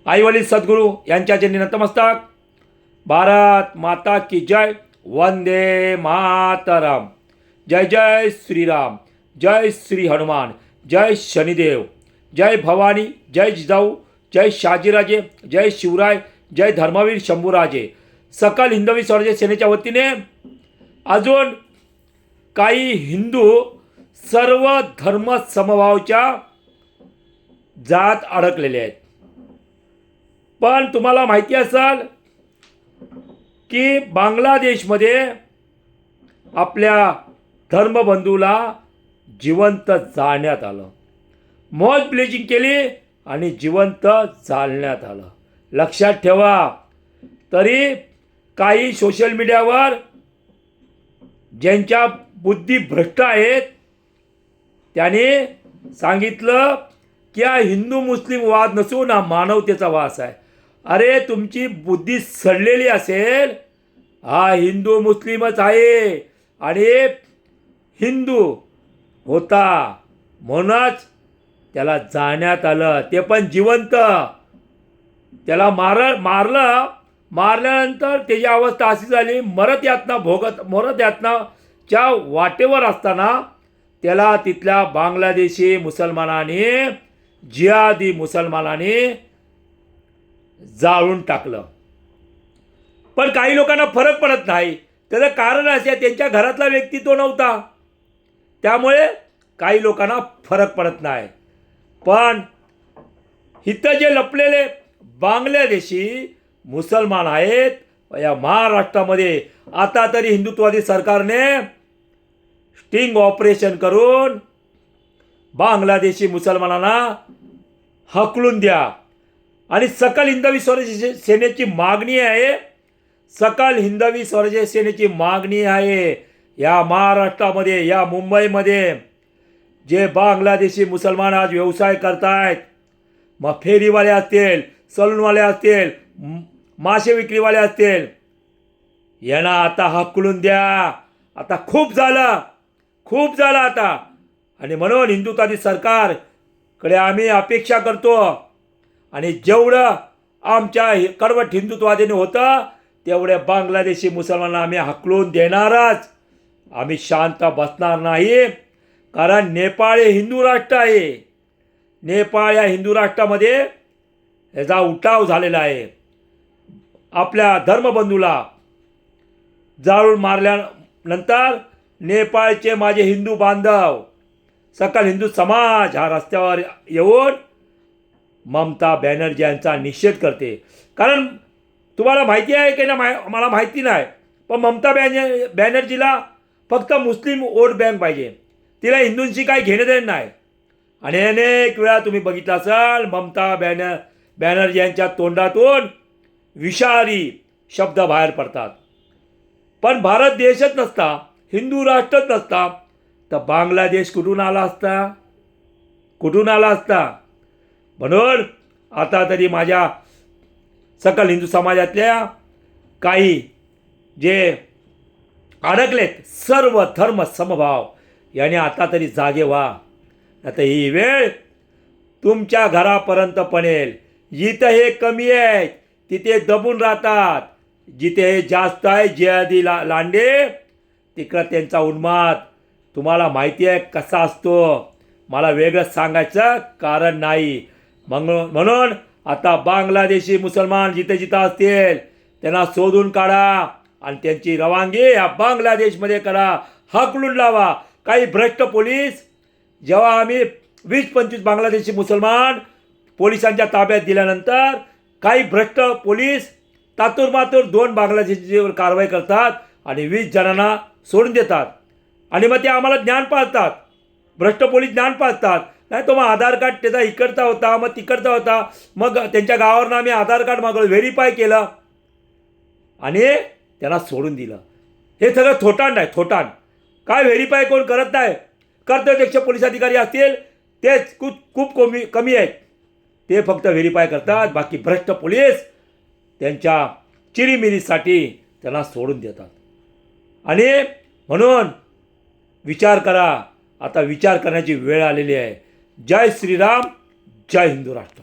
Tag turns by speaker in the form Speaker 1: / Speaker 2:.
Speaker 1: आई वडील सद्गुरू यांच्या चरणी नतमस्तक. भारत माता की जय. वंदे मातरम. जय जय श्रीराम. जय श्री हनुमान. जय शनिदेव. जय भवानी. जय जिजाऊ. जय शहाजीराजे. जय शिवराय. जय धर्मवीर शंभूराजे. सकल हिंदवी स्वराज्य सेनेच्या वतीने अजून काही हिंदू सर्व धर्म समभावाच्या जात अडकलेले आहेत. पण तुम्हाला माहिती असेल की बांगलादेशमध्ये आपल्या धर्मबंधूला जिवंत जाळण्यात आलं. मॉस ब्लिचिंग केली आणि जिवंत जाळण्यात आलं. लक्षात ठेवा. तरी काही सोशल मीडियावर ज्यांच्या बुद्धी भ्रष्ट आहेत त्याने सांगितलं की हा हिंदू मुस्लिम वाद नसून हा मानवतेचा वाद आहे. अरे तुमची बुद्धी सडलेली असेल. हा हिंदू मुस्लिमच आहे आणि हिंदू होता म्हणूनच त्याला जाळण्यात आलं, ते पण जिवंत. त्याला मारल्यानंतर त्याची अवस्था अशी झाली, मरत यातनाच्या वाटेवर असताना त्याला तिथल्या बांगलादेशी मुसलमानाने, जिहादी मुसलमानाने जाळून टाकलं. पण काही लोकांना फरक पडत नाही. त्याचं कारण असे, त्यांच्या घरातला व्यक्ती तो नव्हता, त्यामुळे काही लोकांना फरक पडत नाही. पण इथं जे लपलेले बांगलादेशी मुसलमान आहेत या महाराष्ट्रामध्ये, आता तरी हिंदुत्ववादी सरकारने स्टिंग ऑपरेशन करून बांगलादेशी मुसलमानांना हकलून द्या. आणि सकल हिंदवी स्वराज्य सेनेची मागणी आहे, सकल हिंदवी स्वराज्य सेनेची मागणी आहे, या महाराष्ट्रामध्ये, या मुंबईमध्ये जे बांगलादेशी मुसलमान आज व्यवसाय करतायत, मग फेरीवाले असतील, सलूनवाले असतील, मासे विक्रीवाले असतील, यांना आता हकलून द्या. आता खूप झालं आता. आणि म्हणून हिंदुत्वादी सरकारकडे आम्ही अपेक्षा करतो आणि जेवढं आमच्या कडवट हिंदुत्वादीने होतं तेवढे बांगलादेशी मुसलमानांना आम्ही हकलून देणारच. आम्ही शांत बसणार नाही. कारण नेपाळ हे हिंदू राष्ट्र आहे. नेपाळ या हिंदू राष्ट्रामध्ये याचा उठाव झालेला आहे. आपल्या धर्मबंधूला जाळून मारल्यानंतर नेपाळचे माझे हिंदू बांधव, सकल हिंदू समाज हा रस्त्यावर येऊन ममता बॅनर्जी यांचा निषेध करते. कारण तुम्हाला माहिती आहे की ना, मला माहिती नाही, पण ममता बॅनर्जीला फक्त मुस्लिम वोट बँक पाहिजे. तिला हिंदूंशी काही घेणं देणं नाही. आणि अनेक वेळा तुम्ही बघितलं असाल ममता बॅनर्जी यांच्या तोंडातून विषारी शब्द बाहेर पडतात. पण भारत देशच नसता, हिंदू राष्ट्रच नसता, तर बांगलादेश कुठून आला असता? म्हणून आता तरी माझ्या सकल हिंदू समाजातल्या काही जे अडकलेत सर्व धर्म समभाव याने आता तरी जागे व्हा. आता ही वेळ तुमच्या घरापर्यंत पडेल. जिथं हे कमी आहेत तिथे दबून राहतात, जिथे हे जास्त आहे जिहादी लांडे तिकडं त्यांचा उन्माद तुम्हाला माहिती आहे कसा असतो. मला वेगळं सांगायचं कारण नाही. म्हणून आता बांगलादेशी मुसलमान जिथं असतील त्यांना शोधून काढा आणि त्यांची रवानगी या बांगलादेशमध्ये करा, हकलून लावा. काही भ्रष्ट पोलीस, जेव्हा आम्ही 20-25 बांगलादेशी मुसलमान पोलिसांच्या ताब्यात दिल्यानंतर काही भ्रष्ट पोलीस तातूरमातूर 2 बांगलादेशीवर कारवाई करतात आणि 20 जणांना सोडून देतात. आणि मग ते आम्हाला ज्ञान पाळतात, भ्रष्ट पोलीस ज्ञान पाळतात. नाही तो मग आधार कार्ड त्याचा इकडचा होता, मग तिकडचा होता, मग त्यांच्या गावावरनं आम्ही आधार कार्ड मागवलं, व्हेरीफाय केलं आणि त्यांना सोडून दिलं. हे सगळं थोटांड आहे, थोटांड. काय व्हेरीफाय कोण करत नाही. कर्तव्यदक्ष पोलीस अधिकारी असतील तेच खूप कमी आहेत, ते फक्त व्हेरीफाय करतात. बाकी भ्रष्ट पोलीस त्यांच्या चिरीमिरीसाठी त्यांना सोडून देतात. आणि म्हणून विचार करा. आता विचार करण्याची वेळ आलेली आहे. जय श्रीराम. जय हिंदू राष्ट्र.